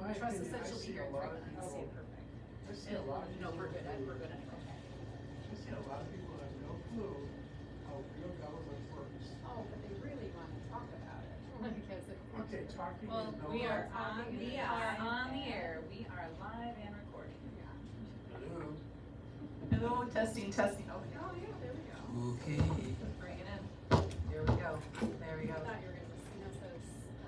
my Trust opinion, said I she'll be see here a in lot 3 of minutes. people, Okay, perfect. I see a lot of people. No, we're good, we're good. I see a lot of people have no clue how real government works. Oh, but they really wanna talk about it, because it. Okay, talking Well, is no. we are good. on, we are on the air, we are live and recording. Hello. Hello, testing, testing, okay. Oh, yeah, there we go. Okay. Bring it in. There we go, there we I go. thought you were gonna sing us a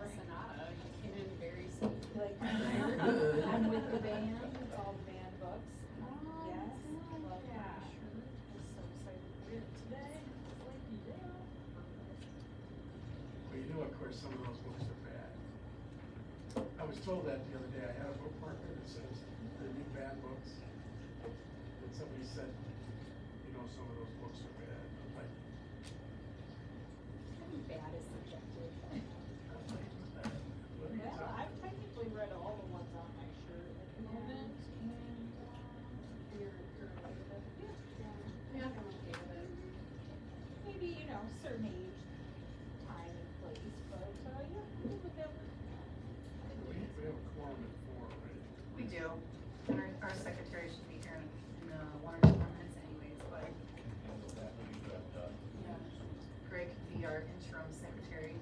sonata, you came in very sweet. Like, Good. I'm with the band, it's all the band books. Oh, Yes, good. love my Yeah. shirt, I'm so excited to wear it today, it's like, yeah. Well, you know, of course, some of those books are bad. I was told that the other day, I had a bookmark that says the new bad books. And somebody said, you know, some of those books are bad. I'm like, Bad is subjective. what are you Well, talking I've technically read all the ones on my shirt at the moment, and, you're okay with it? Yeah, I'm okay with it. Maybe, you know, certain age, time and place, but, yeah, I'm good with that one. We have a quorum at 4, right? We do, and our secretary should be here in 1 or 2 more minutes anyways, but yeah, Greg could be our interim secretary.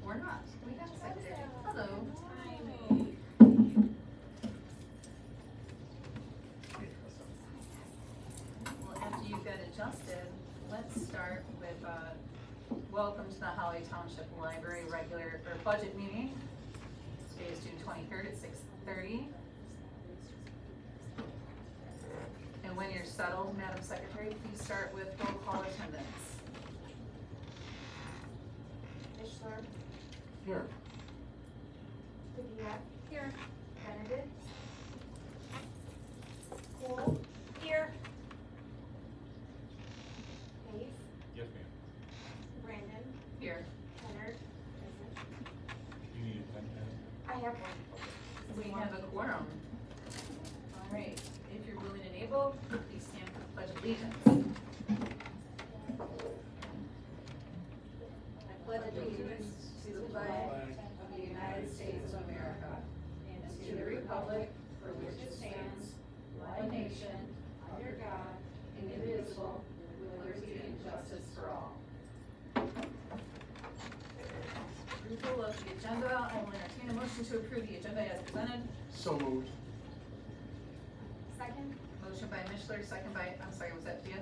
Or not, we have a secretary, hello. Timing. Well, after you've got adjusted, let's start with, welcome to the Holly Township Library regular, or budget meeting. Today is June 23rd at 6:30. And when you're settled, Madam Secretary, please start with roll call attendance. Mishler, Here. Padilla. Here. Benedict. Cole. Here. Hayes. Yes, ma'am. Brandon. Here. Leonard. Present. You need a pen, I have one. We have a quorum. All right, if you're willing and able, please stand for the pledge of allegiance. I pledge allegiance to the flag of the United States of America and to the republic for which it stands, one nation, under God, indivisible, with liberty and justice for all. Approval of the agenda, I will entertain a motion to approve the agenda as presented. So moved. Second? Motion by Mishler, second by, I'm sorry, was that Thea?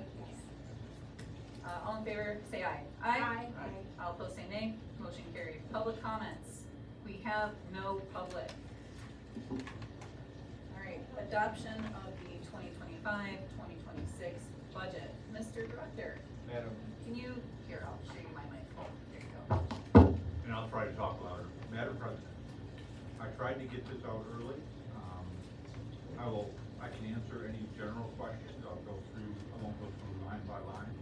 All in favor, say aye. Aye. All opposed, say nay. Motion carried. Public comments. We have no public. All right, adoption of the 2025-2026 budget. Mr. Director, Madam, can you, here, I'll show you my mic. Oh, there you go. and I'll try to talk louder. Madam President, I tried to get this out early. I can answer any general questions. I won't go through line by line.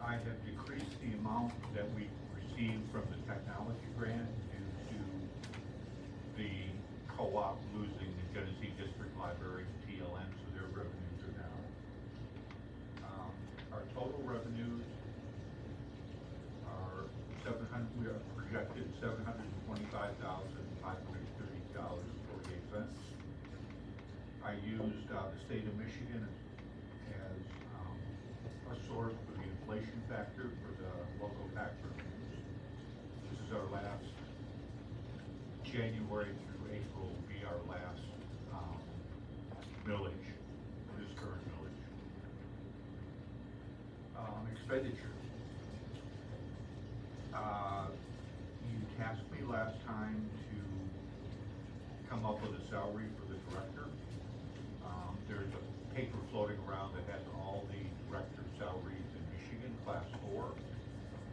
I have decreased the amount that we received from the technology grant due to the co-op losing the Genesee District Library to TLN, so their revenues are down. Our total revenues are we are projected $725,530.48. I used the state of Michigan as a source for the inflation factor for the local tax revenues. This is our last, January through April will be our last millage, this current millage. Expenditures. You tasked me last time to come up with a salary for the director. There's a paper floating around that has all the director salaries in Michigan, class 4. I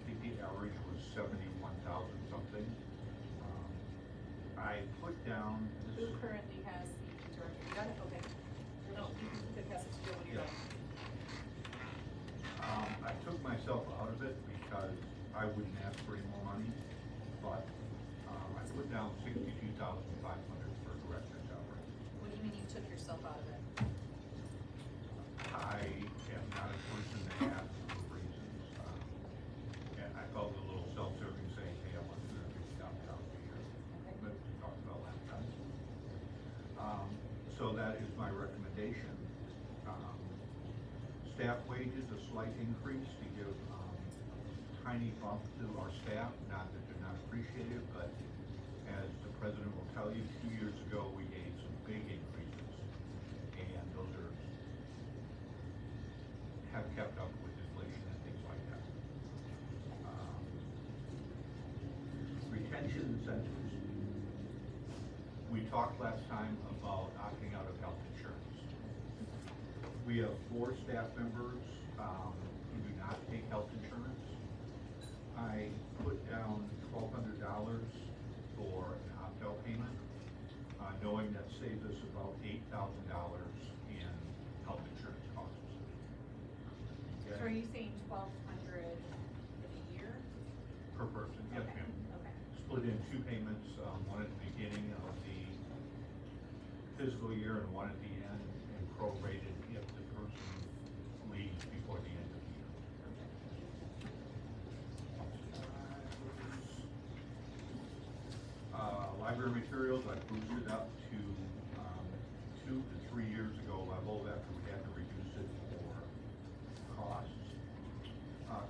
think the average was 71,000 something. I put down. Who currently has the director? You got it? Okay. No, you can pass it to Joe when you're done. I took myself out of it because I wouldn't ask for any more money, but I put down $62,500 for director salary. What do you mean you took yourself out of it? I am not a person to ask for reasons, and I thought wages a slight increase to give, tiny bump to our staff, not that they're not appreciative, but as the president will tell you, 2 years ago, we gave some big increases, and those have kept up with inflation and things like that. Retention incentives. We talked last time about opting out of health insurance. We have 4 staff members, who do not take health insurance. I put down $1,200 for an opt-out payment, knowing that saves us about $8,000 in health insurance costs. So are you saying 1,200 for the year? Per person, yes, Okay, ma'am. okay. Split in 2 payments, one at the beginning of the fiscal year and one at the end, and prorated if the person leaves before the end of the year. Library materials, I boosted up to, 2 to 3 years ago level after we had to reduce it for costs.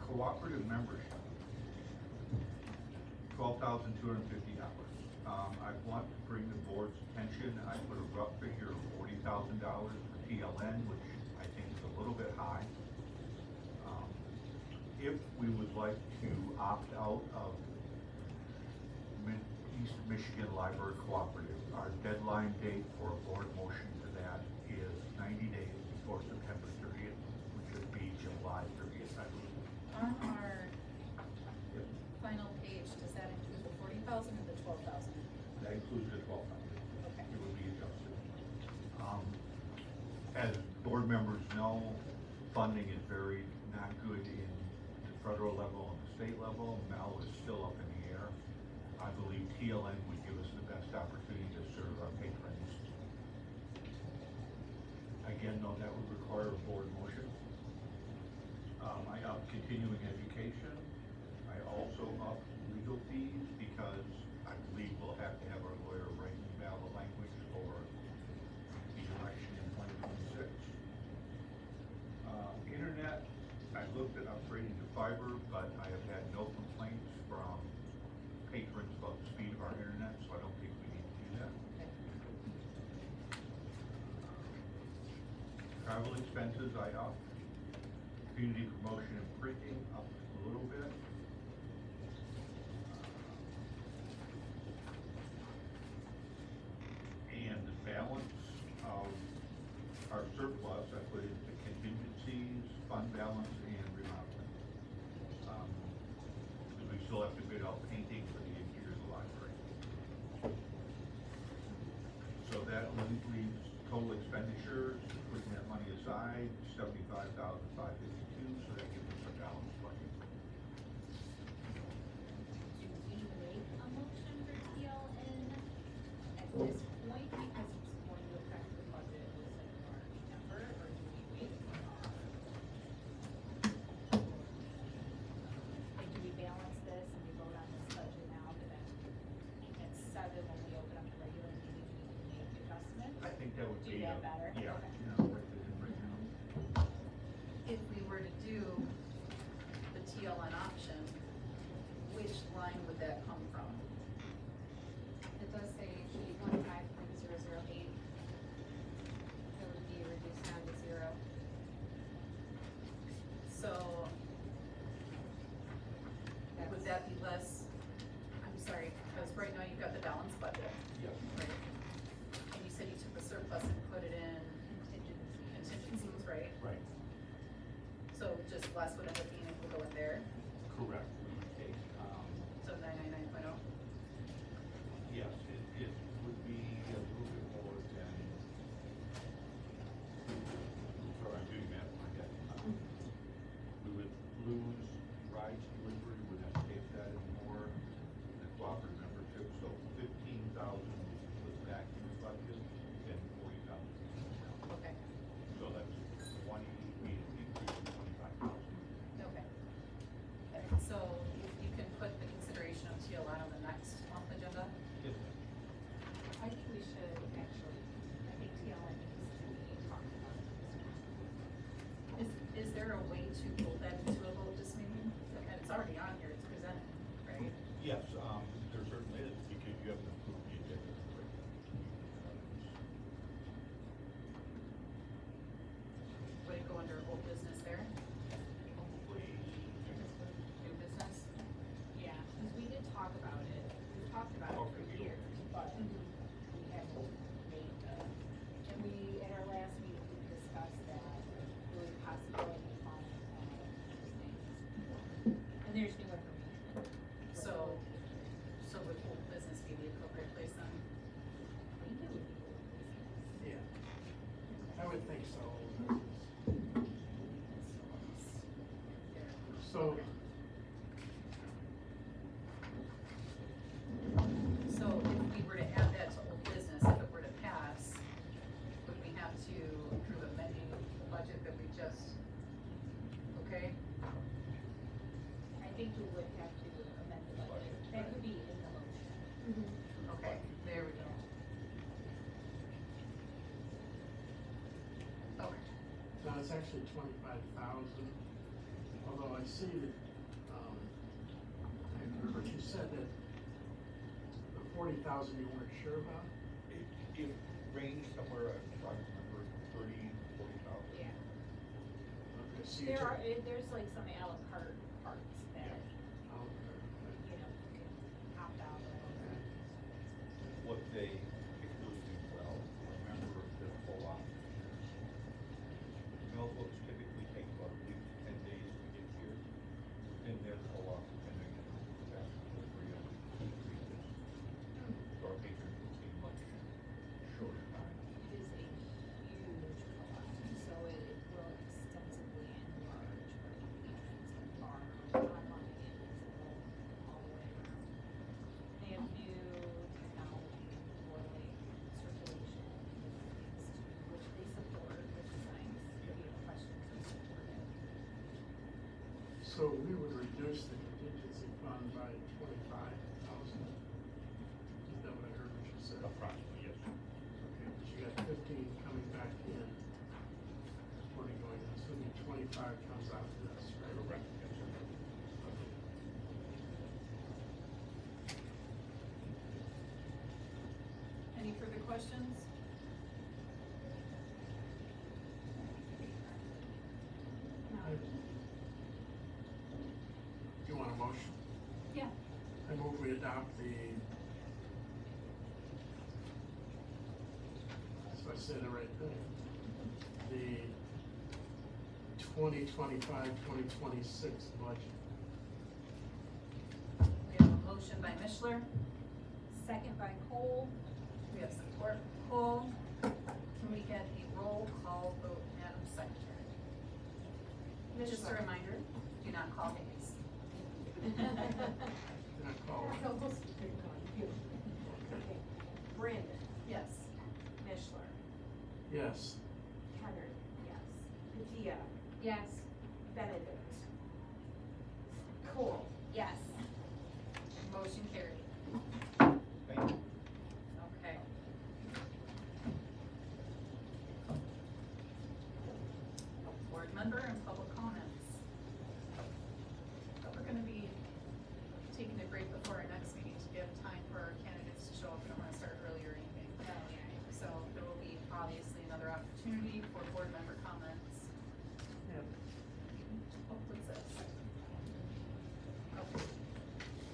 Cooperative membership, $12,250. I want to bring the board's attention, I put a rough figure of $40,000 for TLN, which I think is a little bit high. If we would like to opt out of East Michigan Library Cooperative, our deadline date for a board motion to that is 90 days before September 30th, which would be July 30th, I believe. On our Yep. final page, does that include the 40,000 or the 12,000? That includes the 12,000. Okay. It would be adjusted. As board members know, funding is very not good in the federal level and the state level. Mel is still up in the air. I believe TLN would give us the best opportunity to serve our patrons. Again, though, that would require a board motion. I upped continuing education. I also upped legal fees because I believe we'll have to have our lawyer write ballot language for the election in 2026. Internet, I looked at upgrading to fiber, but I have had no complaints from patrons about the speed of our internet, so I don't think we need to do that. Travel expenses, I upped. Community promotion and printing, up a little bit. And the balance of our surplus, I put into contingencies, fund balance, and remodeling. Because we still have to bid out painting for the interior of the library. So that leaves total expenditures, putting that money aside, $75,552, so that gives us a balanced budget. Do we make a motion for TLN at this point because it's going to affect the budget in March, September, or do we wait? Like, do we balance this and we vote on this budget now, but then at 7, when we open up the regular meeting, we can make adjustments? I think that would Do be. that better? Yeah, Okay. you know, right there, right now. If we were to do the TLN option, which line would that come from? It does say P 15.008. It would be reduced down to 0. So would that be less, I'm sorry, because right now you've got the balanced budget, Yes. right? And you said you took the surplus and put it in contingencies, right? Right. So just less would end up being able to go in there, Correct. We would take, so 999.0. yes, it would be a little bit more than, sorry, I'm doing math in my head. We would lose rides delivery, would have to pay that anymore, the cooperative membership, so 15,000 was back in the budget, and 40,000. Okay, So that's 20, we increased 25,000. okay. So you can put the consideration of TLN on the next month agenda? Yes. I think we should actually, I think TLN needs to be talked about. Is there there a way to vote that into a vote this meeting? And it's already on here, it's presented, right? Yes, there certainly is, because you haven't approved the agenda. Would it go under old business there? Probably. New business? Yeah, because we did talk about it, we've talked about it for Okay. years, but we haven't made the, and we, at our last meeting, we discussed that there was a possibility on, those things. And there's new information. So would old business be the appropriate place then? I think it would be old business. Yeah, I would think so. So, So if we were to add that to old business, if it were to pass, would we have to approve amending the budget that we just, okay? I think we would have to amend the budget, that would be in the motion. Okay, there we go. Okay, now it's actually 25,000, although I see that, I remember you said that the 40,000 you weren't sure about? It ranged somewhere, I remember, 40,000. Yeah. Okay, so you There took- are, there's like some à la carte parts that, Oh, okay. you know, you can opt out of. What they include as well, remember the full option. Notebooks typically take about a week to 10 days to get here. Within their full option, and then that's delivery of increases. So our patrons will see much shorter time. It is a huge co-op, so it will extensively enlarge our patrons that are online and physical all the way around. They have new technology for like circulation and different things too, which they support, which is nice. If you have questions, they support it. So we would reduce the contingency fund by 25,000? Is that what I heard what you said? Approximately, yes. Okay, but you got 15 coming back in, 20 going in, so the 25 comes out of this, right? Correct, yes, sir. Okay. any further questions? Do you want a motion? Yeah. I move we adopt the, so I said it right there, the 2025-2026 budget. We have a motion by Mishler, Second by Cole. we have support from Cole. Can we get a roll call vote, Madam Secretary? Just a Mishler. reminder, do not call names. Can I call it? Okay. Brandon, Yes. Mishler, Yes. Henry, yes. Padilla, Yes. Benedict. Cole. Yes. Motion carried. Thank you. Okay. Board member and public comments. We're gonna be taking a break before our next meeting to give time for our candidates to show up. We don't wanna start early or anything. So there will be obviously another opportunity for board member comments. Yeah. Oh, what's this? Okay.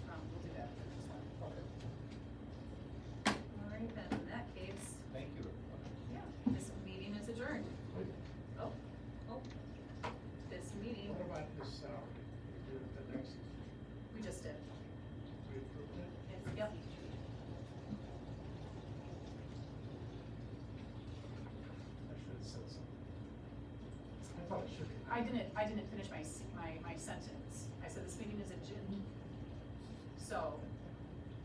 We'll do that for this one. All right, then, in that case, Thank you, everyone. yeah, this meeting is adjourned. Wait, Oh, this meeting, what about this salary? We did it the next, we just did. we approved it? Yep. I should have said something. I thought it should be. I didn't finish my sentence. I said this meeting is adjourned. So,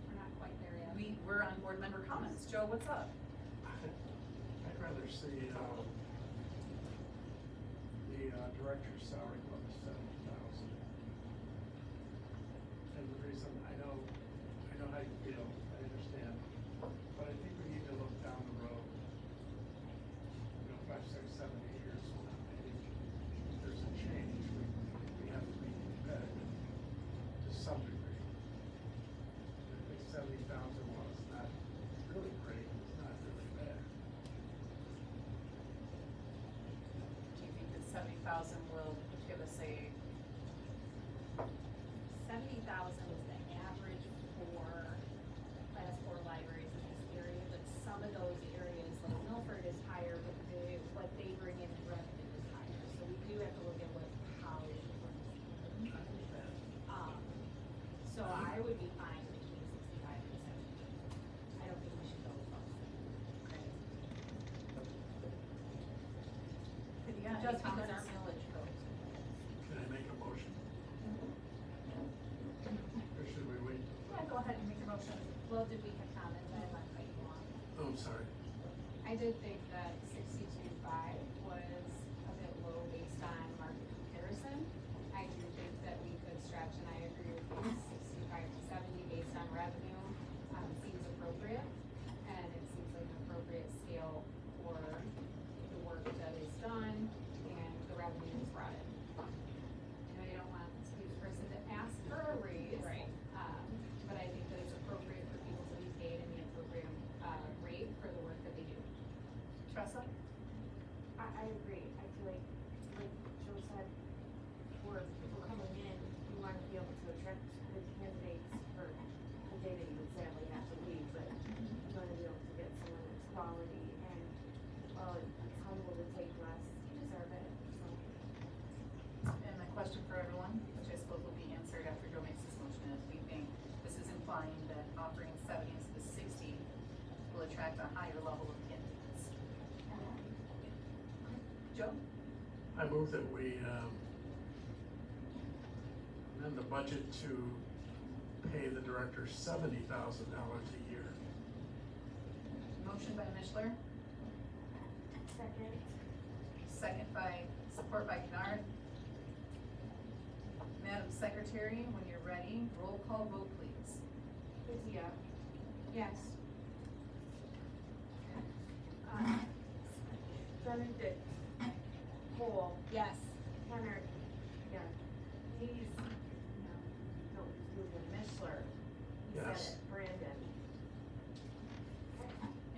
We're not quite there yet. we're on board member comments. Joe, what's up? I'd rather see, the director's salary go to 70,000. And the reason, I know how you feel, I understand, but I think we need to look down the road. 5, 6, 7, 8 years from now, maybe there's a change. 70,000 was not really great, it's not really bad. Do you think that 70,000 will give us a, 70,000 is the average for class 4 libraries in this area, but some of those areas, like Milford is higher, but what they bring in revenue is higher. So we do have to look at what college brings in. So I would be fine between 65 and 70. I don't think we should go above 70. yeah, Just any because our comments? millage goes. Can I make a motion? Or should we wait? Yeah, go ahead and make your motion. Well, did we have comments? I might cut you off. Oh, I'm sorry. I did think that 62.5 was a bit low based on market comparison. I do think that we could stretch, and I agree with you, 65 to 70 based on revenue, seems appropriate. And it seems like an appropriate scale for the work that is done and the revenue is brought in. You know, you don't want to be the person to ask for a raise. Right. But I think that it's appropriate for people to be paid in the appropriate, rate for the work that they do. Tressa? I agree. I feel like Joe said, we're coming in, we want to be able to attract good candidates for the day that you would sadly have to leave, but you want to be able to get someone that's quality and, well, it's humble to take less, you deserve it, so. And my question for everyone, which I suppose will be answered after Joe makes this motion, is we think this is implying that offering 70 instead of 60 will attract a higher level of candidates. Joe? I move that we, amend the budget to pay the director $70,000 a year. Motion by Mishler, Second. second by, support by Kennard. Madam Secretary, when you're ready, roll call vote please. Lydia. Yes. Benedict. Cole. Yes. Kennard. Yeah. Hayes. No. No, he's moving. Mishler. He said Yes. it. Brandon.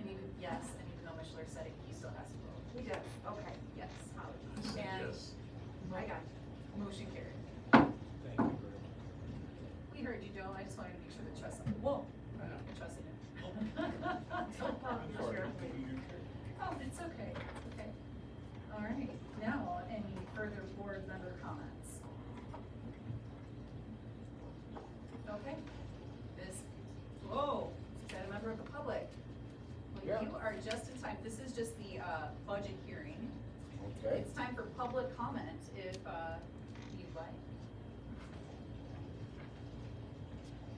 And even, yes, and even though Mishler said it, he still has to vote. He does, okay. Yes. I said And- yes. I got you. Motion carried. Thank you very much. We heard you, Joe, I just wanted to make sure that Tressa, whoa, I know. Tressa knew. I'm sorry, you- Oh, it's okay, it's okay. All right, now, any further board member comments? Okay, this, whoa, is that a member of the public? Well, you are just in time, this is just the, budget hearing. Okay. It's time for public comment, if, you'd like.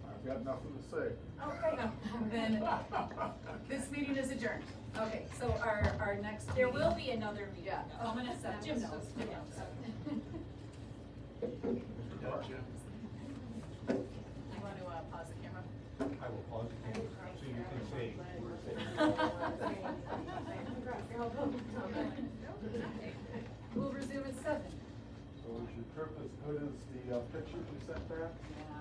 I've got nothing to say. Okay, then this meeting is adjourned. Okay, so our next. There meeting- will be another meeting. Yeah, though. I'm gonna set, Jim knows, Jim knows. Yeah, Jim. You want to, pause the camera? I will pause the camera so you can say, We'll resume at 7. So is your trip as good as the pictures you sent back? Yeah,